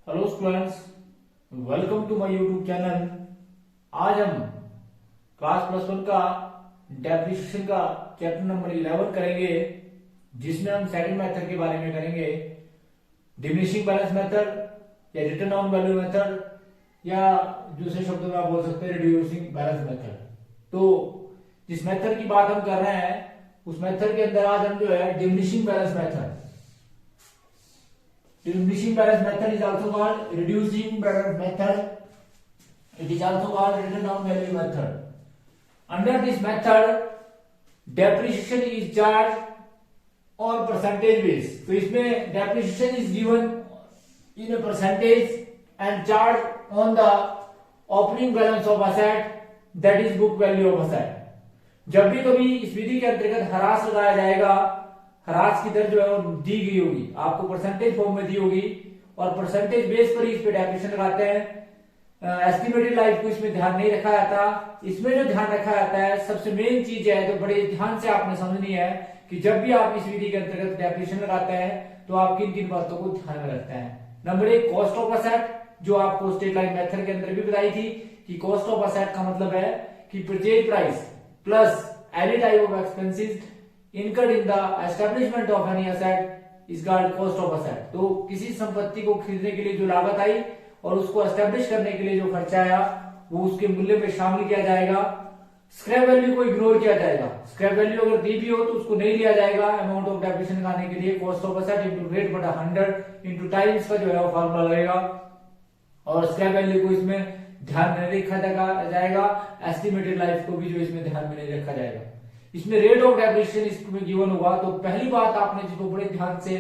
Hello students, welcome to my YouTube channel. आज हम class plus one का definition का चैप्टर नंबर 11 करेंगे, जिसमें हम सेकंड मेथड के बारे में करेंगे। डिमिनिशिंग बैलेंस मेथड या रिटर्न ऑन वैल्यू मेथड, या दूसरे शब्दों में आप बोल सकते हैं रिड्यूसिंग बैलेंस मेथड। तो जिस मेथड की बात हम कर रहे हैं उस मेथड के अंदर आज हम जो है diminishing balance method, diminishing balance method is also called reducing balance method. It is also called written down value method. Under this method, depreciation is charged on percentage base. तो इसमें depreciation is given in a percentage and charged on the opening balance of asset, that is book value of asset. जब भी कभी इस विधि के अंतर्गत ह्रास लगाया जाएगा, ह्रास की दर जो है वो दी गई होगी, आपको परसेंटेज फॉर्म में दी होगी और परसेंटेज बेस पर ही इस पे डेफिनेशन लगाते हैं। एस्टिमेटेड लाइफ को इसमें ध्यान नहीं रखा जाता। इसमें जो ध्यान रखा जाता है, सबसे मेन चीज है तो बड़े ध्यान से आपने समझनी है कि जब भी आप इस विधि के अंतर्गत डेफिनेशन लगाते हैं तो आप किन किन बातों को ध्यान में रखते हैं। नंबर 1, कॉस्ट ऑफ असेट, जो आपको स्ट्रेट लाइन मेथड के अंदर भी बताई थी कि कॉस्ट ऑफ असेट का मतलब है कि purchase price plus any type of expenses incurred in the establishment of any asset is called cost of asset। तो किसी संपत्ति को खरीदने के लिए जो लागत आई और उसको एस्टेब्लिश करने के लिए जो खर्चा आया वो उसके मूल्य में शामिल किया जाएगा। स्क्रैप वैल्यू को इग्नोर किया जाएगा। स्क्रैप वैल्यू अगर दी भी हो तो उसको नहीं लिया जाएगा। अमाउंट ऑफ डेप्रिसिएशन लगाने के लिए cost of asset into rate बटा 100 इंटू टाइम्स का जो है वो फॉर्मूला लगेगा और स्क्रैप वैल्यू को इसमें ध्यान में नहीं रखा जाएगा। एस्टिमेटेड लाइफ को भी जो इसमें ध्यान में नहीं रखा जाएगा। इसमें रेट ऑफ डेप्रिसिएशन इसमें गिवन होगा। तो पहली बात आपने जिसको बड़े ध्यान से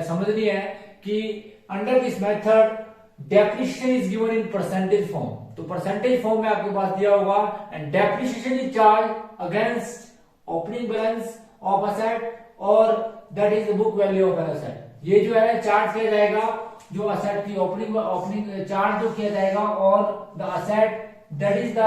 समझनी है कि under this method depreciation is given in percentage form. तो परसेंटेज फॉर्म में आपके पास दिया होगा and depreciation is charge against opening balance of asset और that is the book value of an asset. ये जो है चार्ज किया जाएगा, जो असेट की ओपनिंग चार्ज जो किया जाएगा और the asset that is the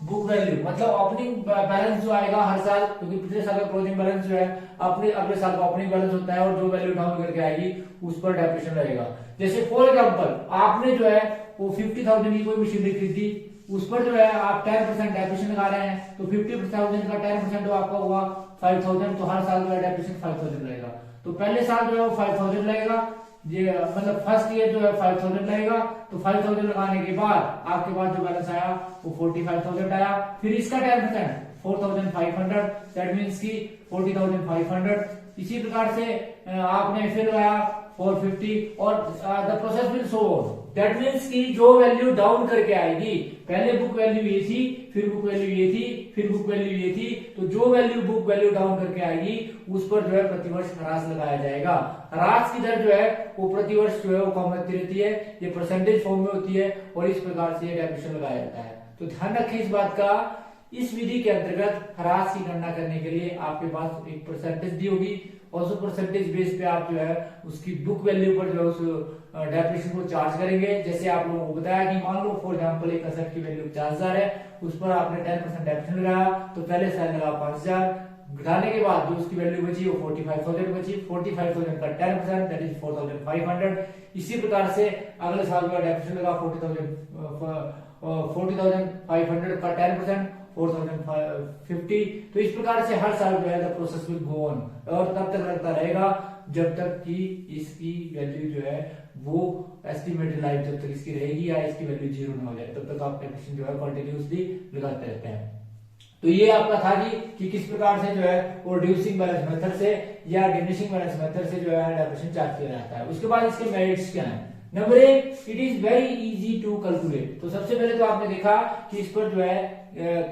book value, मतलब ओपनिंग बैलेंस जो आएगा हर साल, क्योंकि पिछले साल का क्लोजिंग बैलेंस जो है अपने अगले साल का ओपनिंग बैलेंस होता है और जो वैल्यू डाउन करके आएगी उस पर डेप्रिसिएशन रहेगा। जैसे फॉर एग्जांपल आपने जो है वो 50,000 की कोई मशीनरी खरीदी, उस पर जो है आप 10% डेप्रिसिएशन लगा रहे हैं, तो 50,000 का 10% तो आपका होगा 5,000। तो हर साल जो है डेप्रिसिएशन 5,000 लगेगा। तो पहले साल जो है वो 5,000 लगेगा, ये मतलब फर्स्ट ईयर जो है 5,000 लगेगा। तो 5,000 लगाने के बाद आपके पास जो बैलेंस आया वो 45,000 आया। फिर इसका 10% 4,500, दैट मीन्स की 40,500। इसी प्रकार से आपने फिर लगाया 450 और the process will so on. That means की जो वैल्यू डाउन करके आएगी, पहले बुक वैल्यू ये थी, फिर बुक वैल्यू ये थी, फिर बुक वैल्यू ये थी, तो जो वैल्यू बुक वैल्यू डाउन करके आएगी उस पर जो है प्रतिवर्ष ह्रास लगाया जाएगा। ह्रास की दर जो है वो प्रतिवर्ष जो है वो कम होती रहती है, ये परसेंटेज फॉर्म में होती है और इस प्रकार से ये डेप्रिसिएशन लगाया जाता है। तो ध्यान रखें इस बात का, इस विधि के अंतर्गत ह्रास की गणना करने के लिए आपके पास एक परसेंटेज दी होगी और उस परसेंटेज बेस पे आप जो है उसकी बुक वैल्यू पर जो है उस डेप्रिसिएशन को चार्ज करेंगे। जैसे आप लोगों को बताया कि मान लो फॉर एग्जांपल एक असेट की वैल्यू 50,000 है, उस पर आपने 10% डेप्रिसिएशन लगाया, तो पहले साल लगा 5,000, घटाने के बाद जो उसकी वैल्यू बची वो 45,000 बची। 45,000 का 10% दैट इज 4,500। इसी प्रकार से अगले साल का डेप्रिसिएशन लगा 40,500 का 10% 4,050। तो इस प्रकार से हर साल जो है the process will go on और तब तक लगता रहेगा जब तक कि इसकी वैल्यू जो है वो एस्टिमेटेड लाइफ जब तक इसकी रहेगी या इसकी वैल्यू 0 ना हो जाए, तब तक आप डेप्रिसिएशन जो है कंटिन्यूअसली लगाते रहते हैं। तो ये आपका था कि किस प्रकार से जो है वो रिड्यूसिंग बैलेंस मेथड से या डिमिनिशिंग बैलेंस मेथड से जो है डेप्रिसिएशन चार्ज किया जाता है। उसके बाद इसके मेरिट्स क्या है। Number 1, it is very easy to calculate. तो सबसे पहले तो आपने देखा कि इस पर जो है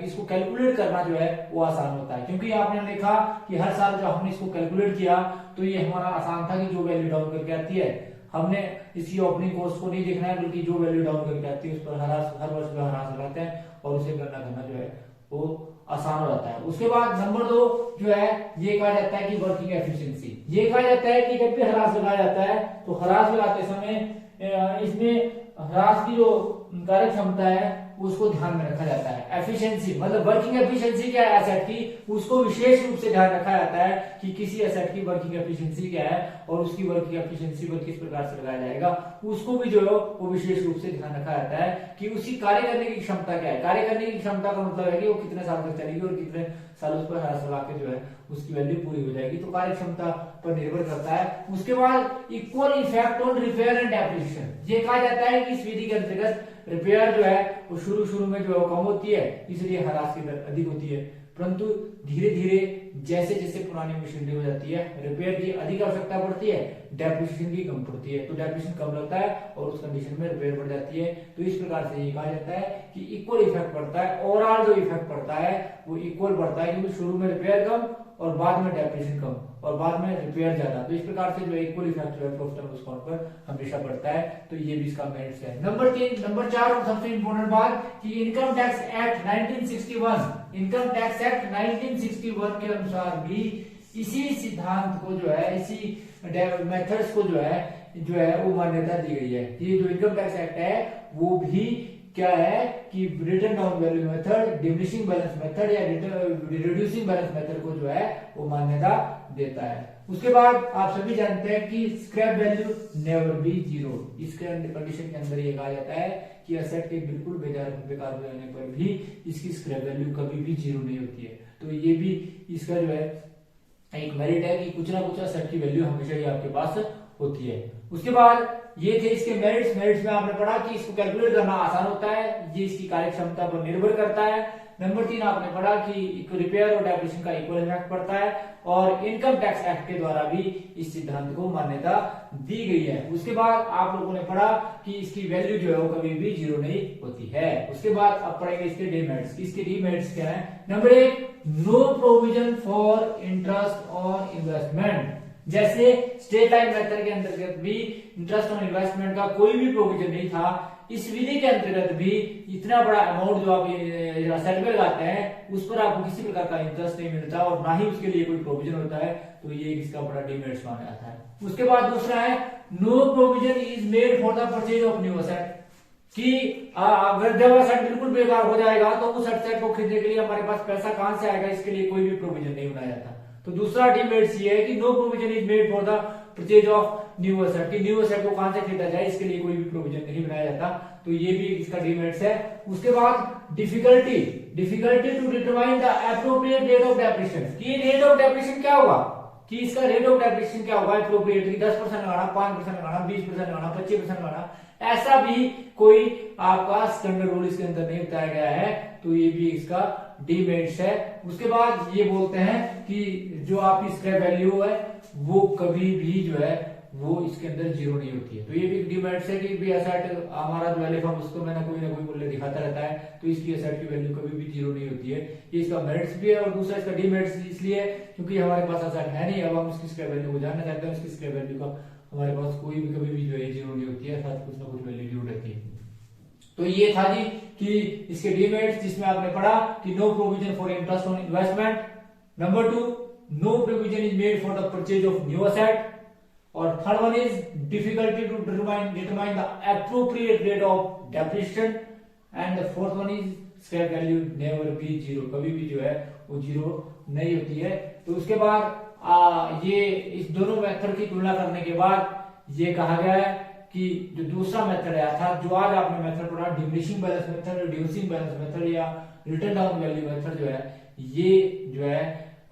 इसको कैलकुलेट करना जो है वो आसान होता है, क्योंकि आपने देखा कि हर साल जब हमने इसको कैलकुलेट किया तो ये हमारा आसान था कि जो वैल्यू डाउन करके आती है हमने इसकी ओपनिंग कॉस्ट को नहीं देखना है, बल्कि जो वैल्यू डाउन करके आती है उस पर हर वर्ष जो ह्रास लगाते हैं और उसे गणना करना जो है वो आसान हो जाता है। उसके बाद नंबर 2 जो है ये कहा जाता है कि वर्किंग एफिशिएंसी। ये कहा जाता है कि जब भी ह्रास लगाया जाता है तो ह्रास लगाते समय इसमें ह्रास की जो कार्य क्षमता है उसको ध्यान में रखा जाता है। एफिशिएंसी मतलब वर्किंग एफिशिएंसी क्या है एसेट की, उसको विशेष रूप से ध्यान रखा जाता है कि किसी एसेट की वर्किंग एफिशिएंसी क्या है और उसकी वर्किंग एफिशिएंसी पर किस प्रकार से लगाया जाएगा, उसको भी जो है वो विशेष रूप से ध्यान रखा जाता है कि उसकी कार्य करने की क्षमता क्या है। कार्य करने की क्षमता का मतलब है कि वो कितने साल तक चलेगी और कितने साल उस पर ह्रास लगा के जो है उसकी वैल्यू पूरी हो जाएगी, तो कार्य क्षमता पर निर्भर करता है। उसके बाद equal effect on repair and depreciation, ये कहा जाता है कि इस विधि के अंतर्गत रिपेयर जो है वो शुरू में जो है कम होती है, इसलिए ह्रास की दर अधिक होती है, परंतु धीरे धीरे जैसे जैसे पुरानी मशीनरी हो जाती है रिपेयर की अधिक आवश्यकता पड़ती है, डेप्रिसिएशन की कम पड़ती है, तो डेप्रिसिएशन कम लगता है और उस कंडीशन में रिपेयर बढ़ जाती है। तो इस प्रकार से ये कहा जाता है कि इक्वल इफेक्ट पड़ता है, ओवरऑल जो इफेक्ट पड़ता है वो इक्वल पड़ता है, क्योंकि शुरू में रिपेयर कम और बाद में डेप्रिसिएशन कम और बाद में रिपेयर ज्यादा, तो इस प्रकार से जो इक्वल इफेक्ट जो है प्रॉफिट एंड लॉस अकाउंट पर हमेशा पड़ता है। तो ये भी इसका मेरिट्स है। नंबर 4 और सबसे इंपॉर्टेंट बात कि income tax act 1961, income tax act 1961 के अनुसार भी इसी सिद्धांत को जो है, इसी मेथड्स को जो है वो मान्यता दी गई है। ये जो इनकम टैक्स एक्ट है वो भी क्या है कि return down value method, diminishing balance method या रिड्यूसिंग बैलेंस मेथड को जो है वो मान्यता देता है। उसके बाद आप सभी जानते हैं कि scrap value never be zero, इसके कंडीशन के अंदर ये कहा जाता है कि एसेट के बिल्कुल बेकार हो जाने पर भी इसकी स्क्रैप वैल्यू कभी भी जीरो नहीं होती है। तो ये भी इसका जो है एक मेरिट है कि कुछ ना कुछ एसेट की वैल्यू हमेशा ही आपके पास होती है। उसके बाद ये थे इसके मेरिट्स में आपने पढ़ा कि इसको कैलकुलेट करना आसान होता है, ये इसकी कार्य क्षमता पर निर्भर करता है। नंबर 3 आपने पढ़ा कि रिपेयर और डेप्रिसिएशन का इक्वल इफेक्ट पड़ता है और इनकम टैक्स एक्ट के द्वारा भी इस सिद्धांत को मान्यता दी गई है। उसके बाद आप लोगों ने पढ़ा कि इसकी वैल्यू जो है वो कभी भी जीरो नहीं होती है। उसके बाद आप पढ़ेंगे इसके डीमेरिट्स। इसके डीमेरिट्स क्या है? Number 1, no provision for interest on investment. जैसे स्ट्रेट लाइन मेथड के अंतर्गत भी इंटरेस्ट ऑन इन्वेस्टमेंट का कोई भी प्रोविजन नहीं था, इस विधि के अंतर्गत भी इतना बड़ा अमाउंट जो आप एसेट में लगाते हैं उस पर आपको किसी प्रकार का इंटरेस्ट नहीं मिलता और ना ही उसके लिए कोई प्रोविजन होता है, तो ये इसका बड़ा डीमेरिट्स माना जाता है। उसके बाद दूसरा है no provision is made for the purchase of new asset, कि अगर जब एसेट बिल्कुल बेकार हो जाएगा तो उस एसेट को खरीदने के लिए हमारे पास पैसा कहां से आएगा, इसके लिए कोई भी प्रोविजन नहीं बनाया जाता। तो दूसरा डीमेरिट्स ये है कि no provision is made for the purchase of new asset, कि न्यू एसेट को कहां से खरीदा जाए इसके लिए कोई भी प्रोविजन नहीं बनाया जाता, तो ये भी इसका डीमेरिट्स है। उसके बाद difficulty to determine the appropriate rate of depreciation, कि रेट ऑफ डेप्रिसिएशन क्या होगा, कि इसका रेट ऑफ डेप्रिसिएशन क्या होगा एप्रोप्रिएट, 10% लगाना, 5% लगाना, 20% लगाना, 25% लगाना, ऐसा भी कोई आपका स्टैंडर्ड रूल इसके अंदर नहीं बताया गया है, तो ये भी इसका डीमेरिट्स है। उसके बाद ये बोलते हैं कि जो आपकी स्क्रैप वैल्यू है वो कभी भी जो है वो इसके अंदर जीरो नहीं होती है, तो ये भी डीमेरिट्स है कि भी एसेट हमारा जो एलिफ उसको मैंने कोई ना कोई मूल्य दिखाता रहता है, तो इसकी एसेट की वैल्यू कभी भी जीरो नहीं होती है। ये इसका मेरिट्स भी है और दूसरा इसका डीमेरिट्स इसलिए क्योंकि हमारे पास एसेट है नहीं, अब हम इसकी स्क्रैप वैल्यू को जानना चाहते हैं, इसकी स्क्रैप वैल्यू का हमारे पास कोई भी कभी भी जो है जीरो नहीं होती है, साथ कुछ ना कुछ वैल्यू जरूर रहती है। तो ये था जी कि इसके डीमेरिट्स, जिसमें आपने पढ़ा कि no provision for interest on investment, number 2 no provision is made for the purchase of new asset, और third one is difficulty to determine the appropriate rate of depreciation, and the fourth one is scrap value never be zero, कभी भी जो है वो zero नहीं होती है। तो उसके बाद ये इस दोनों मेथड की तुलना करने के बाद ये कहा गया है कि जो दूसरा मेथड है अर्थात जो आज आपने मेथड पढ़ा diminishing balance method, reducing balance method या रिटर्न डाउन वैल्यू मेथड जो है, ये जो है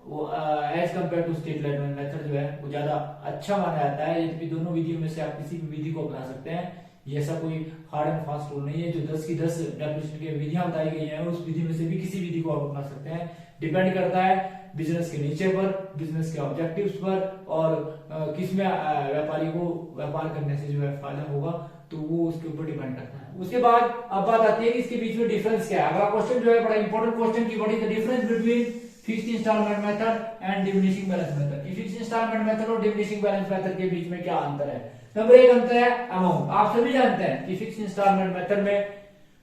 वो as compared to straight line method जो है वो ज्यादा अच्छा माना जाता है। यदि दोनों विधियों में से आप किसी भी विधि को अपना सकते हैं, ये ऐसा कोई हार्ड एंड फास्ट रूल नहीं है। जो 10 की 10 डेफिनेशन की विधियां बताई गई हैं उस विधि में से भी किसी विधि को आप अपना सकते हैं, डिपेंड करता है बिजनेस के नेचर पर, बिजनेस के ऑब्जेक्टिव्स पर, और किसमें व्यापारी को व्यापार करने से जो है फायदा होगा, तो वो उसके ऊपर डिपेंड करता है। उसके बाद अब बात आती है कि इसके बीच में डिफरेंस क्या है। अगला क्वेश्चन जो है बड़ा इंपॉर्टेंट क्वेश्चन की, what is the difference between fixed installment method and diminishing balance method. Fixed installment method और डिमिनिशिंग बैलेंस मेथड के बीच में क्या अंतर है? नंबर 1 अंतर है अमाउंट। आप सभी जानते हैं कि फिक्स्ड इंस्टॉलमेंट मेथड में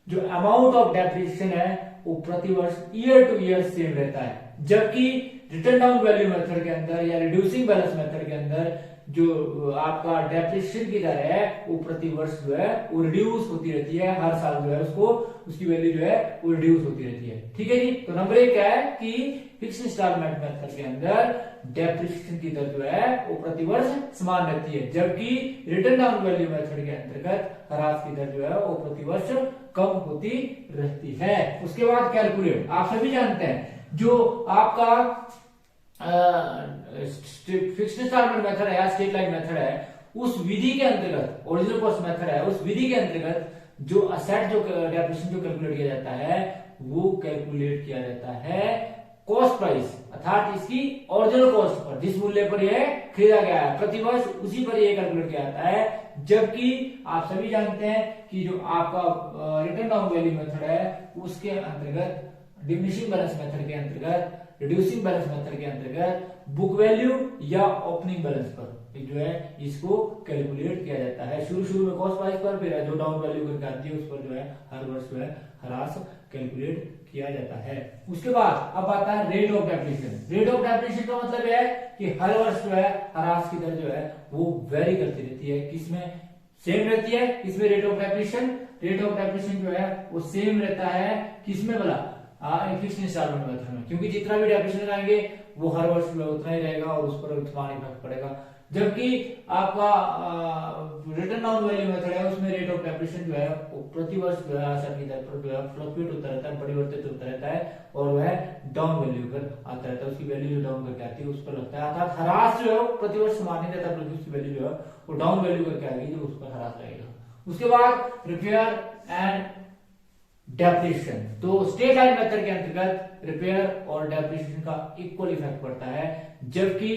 जो अमाउंट ऑफ डेप्रिसिएशन है वो प्रति वर्ष ईयर टू ईयर सेम रहता है, जबकि रिटर्न डाउन वैल्यू मेथड के अंदर या रिड्यूसिंग बैलेंस मेथड के अंदर जो आपका डेप्रिसिएशन की दर है वो प्रति वर्ष जो है वो रिड्यूस होती रहती है, हर साल जो है उसको उसकी वैल्यू जो है वो रिड्यूस होती रहती है। ठीक है जी। तो नंबर 1 क्या है कि फिक्स इंस्टॉलमेंट मेथड के अंदर डेप्रिसिएशन की दर जो है वो प्रति वर्ष समान रहती है, जबकि रिटर्न डाउन वैल्यू मेथड के अंतर्गत ह्रास की दर जो है वो प्रति वर्ष कम होती रहती है। उसके बाद कैलकुलेट, आप सभी जानते हैं जो आपका फिक्स्ड इंस्टॉलमेंट मेथड है या स्ट्रेट लाइन मेथड है, उस विधि के अंतर्गत ओरिजिनल कॉस्ट मेथड है, उस विधि के अंतर्गत जो असेट जो डेप्रिसिएशन जो कैलकुलेट किया जाता है वो कैलकुलेट किया जाता है कॉस्ट प्राइस अर्थात इसकी ओरिजिनल कॉस्ट पर, जिस मूल्य पर यह खरीदा गया है प्रति वर्ष उसी पर यह कैलकुलेट किया जाता है। जबकि आप सभी जानते हैं कि जो आपका रिटर्न डाउन वैल्यू मेथड है उसके अंतर्गत डिमिनिशिंग बैलेंस मेथड के अंतर्गत, रिड्यूसिंग बैलेंस मेथड के अंतर्गत बुक वैल्यू या ओपनिंग बैलेंस पर जो है इसको कैलकुलेट किया जाता है। शुरू में कॉस्ट प्राइस पर, फिर जो डाउन वैल्यू करके आती है उस पर जो है हर वर्ष जो है ह्रास कैलकुलेट किया जाता है। उसके बाद अब आता है rate of depreciation. Rate of depreciation का मतलब है कि हर वर्ष जो है ह्रास की दर जो है वो वेरी करती रहती है। किसमें सेम रहती है, किसमें रेट ऑफ डेप्रिसिएशन जो है वो सेम रहता है, किसमें बोला फिक्स्ड इंस्टॉलमेंट मेथड में, क्योंकि जितना भी डेप्रिसिएशन आएंगे वो हर वर्ष में उतना ही रहेगा और उस पर उतना इफेक्ट पड़ेगा। जबकि आपका रिटर्न डाउन वैल्यू मेथड है उसमें रेट ऑफ डेप्रिसिएशन जो है वो प्रति वर्ष जो है असेट की दर पर जो है फ्लक्चुएट होता रहता है, परिवर्तित होता रहता है और वह डाउन वैल्यू पर आता रहता है, उसकी वैल्यू जो डाउन करके आती है उस पर लगता है। अर्थात ह्रास जो है वो प्रति वर्ष समान नहीं रहता, बल्कि उसकी वैल्यू जो है वो डाउन वैल्यू करके आएगी जो उस पर ह्रास रहेगा। उसके बाद रिपेयर एंड डेप्रिसिएशन, तो स्ट्रेट लाइन मेथड के अंतर्गत रिपेयर और डेप्रिसिएशन का इक्वल इफेक्ट पड़ता है, जबकि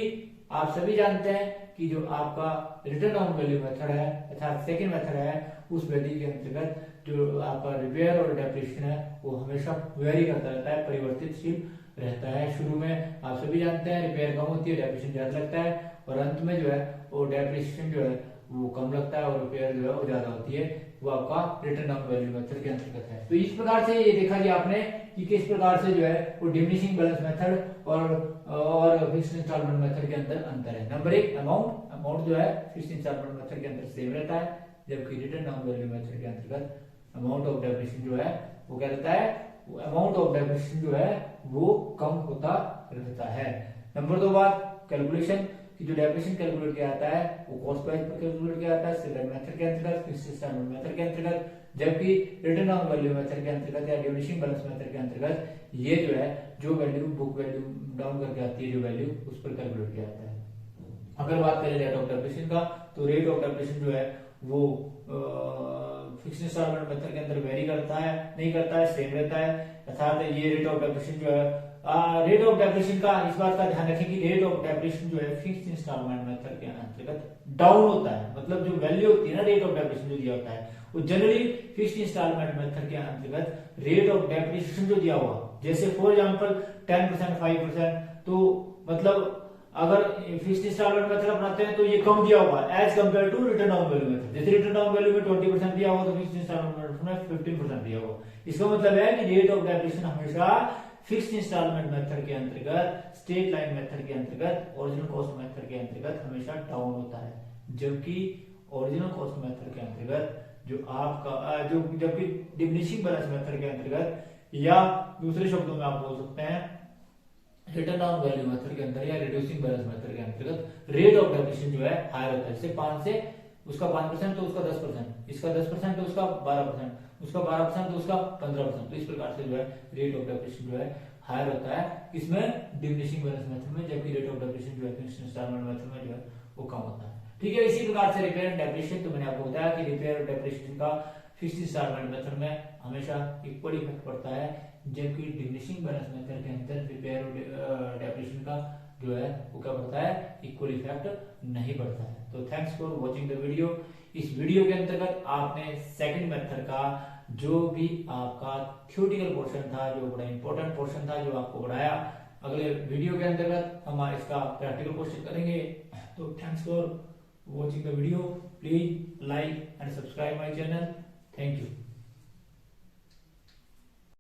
आप सभी जानते हैं कि जो आपका रिटर्न डाउन वैल्यू मेथड है अर्थात सेकंड मेथड है उस विधि के अंतर्गत जो आपका रिपेयर और डेप्रिसिएशन है वो हमेशा वेरी करता रहता है, परिवर्तितशील रहता है। शुरू में आप सभी जानते हैं रिपेयर कम होती है, डेप्रिसिएशन ज्यादा लगता है और अंत में जो है वो डेप्रिसिएशन जो है वो कम लगता है और रिपेयर जो है वो ज्यादा होती है, वो आपका रिटर्न डाउन वैल्यू मेथड के अंतर्गत है। तो इस प्रकार से ये देखा जी आपने कि किस प्रकार से जो है वो डिमिनिशिंग बैलेंस मेथड और फिक्स्ड इंस्टॉलमेंट मेथड के अंदर अंतर है। नंबर 1 अमाउंट जो है फिक्स्ड इंस्टॉलमेंट मेथड के अंदर सेम रहता है, जबकि रिटर्न डाउन वैल्यू मेथड के अंतर्गत अमाउंट ऑफ डेप्रिसिएशन जो है वो क्या रहता है, अमाउंट ऑफ डेप्रिसिएशन जो है वो कम होता रहता है। नंबर 2 बात कैलकुलेशन कि जो डेप्रिसिएशन कैलकुलेट किया जाता है वो कॉस्ट प्राइस पर कैलकुलेट किया जाता है स्ट्रेट लाइन मेथड के अंतर्गत, फिक्स्ड इंस्टॉलमेंट मेथड के अंतर्गत, जबकि रिटर्न डाउन वैल्यू मेथड के अंतर्गत या डिमिनिशिंग बैलेंस मेथड के अंतर्गत ये जो है जो वैल्यू बुक वैल्यू डाउन करके आती है जो वैल्यू उस पर कैलकुलेट किया जाता है। अगर बात करें रेट ऑफ डेप्रिसिएशन का, तो रेट ऑफ डेप्रिसिएशन जो है वो फिक्स्ड इंस्टॉलमेंट मेथड के अंदर वेरी करता है, नहीं करता है, सेम रहता है। अर्थात ये रेट ऑफ डेप्रिसिएशन जो है रेट ऑफ डेप्रिसिएशन का इस बात का ध्यान रखें कि रेट ऑफ डेप्रिसिएशन जो है फिक्स्ड इंस्टॉलमेंट मेथड के अंतर्गत डाउन होता है, मतलब जो वैल्यू होती है ना रेट ऑफ डेप्रिसिएशन जो दिया होता है वो जनरली फिक्स्ड इंस्टॉलमेंट मेथड के अंतर्गत रेट ऑफ डेप्रिसिएशन जो दिया हुआ, जैसे फॉर एग्जांपल 10% 5%, तो मतलब अगर फिक्स्ड इंस्टॉलमेंट मेथड अपनाते हैं तो ये कम दिया हुआ as compared to written down value method. जैसे रिटर्न डाउन वैल्यू में 20% दिया हुआ तो फिक्स्ड इंस्टॉलमेंट मेथड में 15% दिया हुआ। इसका मतलब है कि रेट ऑफ डेप्रिसिएशन हमेशा फिक्स्ड इंस्टॉलमेंट मेथड के अंतर्गत, स्ट्रेट लाइन मेथड के अंतर्गत, ओरिजिनल कॉस्ट मेथड के अंतर्गत हमेशा डाउन होता है, जबकि ओरिजिनल कॉस्ट मेथड के अंतर्गत जो आपका जो जबकि डिमिनिशिंग बैलेंस मेथड के अंतर्गत या दूसरे शब्दों में आप बोल सकते हैं रिटर्न डाउन वैल्यू मेथड के अंदर या रिड्यूसिंग बैलेंस मेथड के अंतर्गत रेट ऑफ डेप्रिसिएशन जो है हायर होता है। जैसे 5 से उसका 5% तो उसका 10%, इसका 10% तो उसका 12%, उसका 12% तो उसका 15%। तो इस प्रकार से जो है रेट ऑफ डेप्रिसिएशन जो है हायर होता है किसमें, डिमिनिशिंग बैलेंस मेथड में, जबकि रेट ऑफ डेप्रिसिएशन जो है फिक्स्ड इंस्टॉलमेंट मेथड में जो है वो कम होता है। ठीक है, इसी प्रकार से रिपेयर एंड डेप्रिसिएशन, तो मैंने आपको बताया कि रिपेयर और डेप्रिसिएशन का फिक्स्ड इंस्टॉलमेंट मेथड में हमेशा इक्वल इफेक्ट पड़ता है, जबकि डिमिनिशिंग बैलेंस मेथड के अंदर रिपेयर और डेप्रिसिएशन का जो है वो क्या पड़ता है, इक्वल इफेक्ट नहीं पड़ता है। तो thanks for watching the video. इस वीडियो के अंतर्गत आपने सेकंड मेथड का जो भी आपका थ्योरेटिकल पोर्शन था, जो बड़ा इंपॉर्टेंट पोर्शन था, जो आपको पढ़ाया, अगले वीडियो के अंतर्गत हम इसका प्रैक्टिकल क्वेश्चन करेंगे। तो thanks for watching the video. Please like and subscribe my channel. Thank you.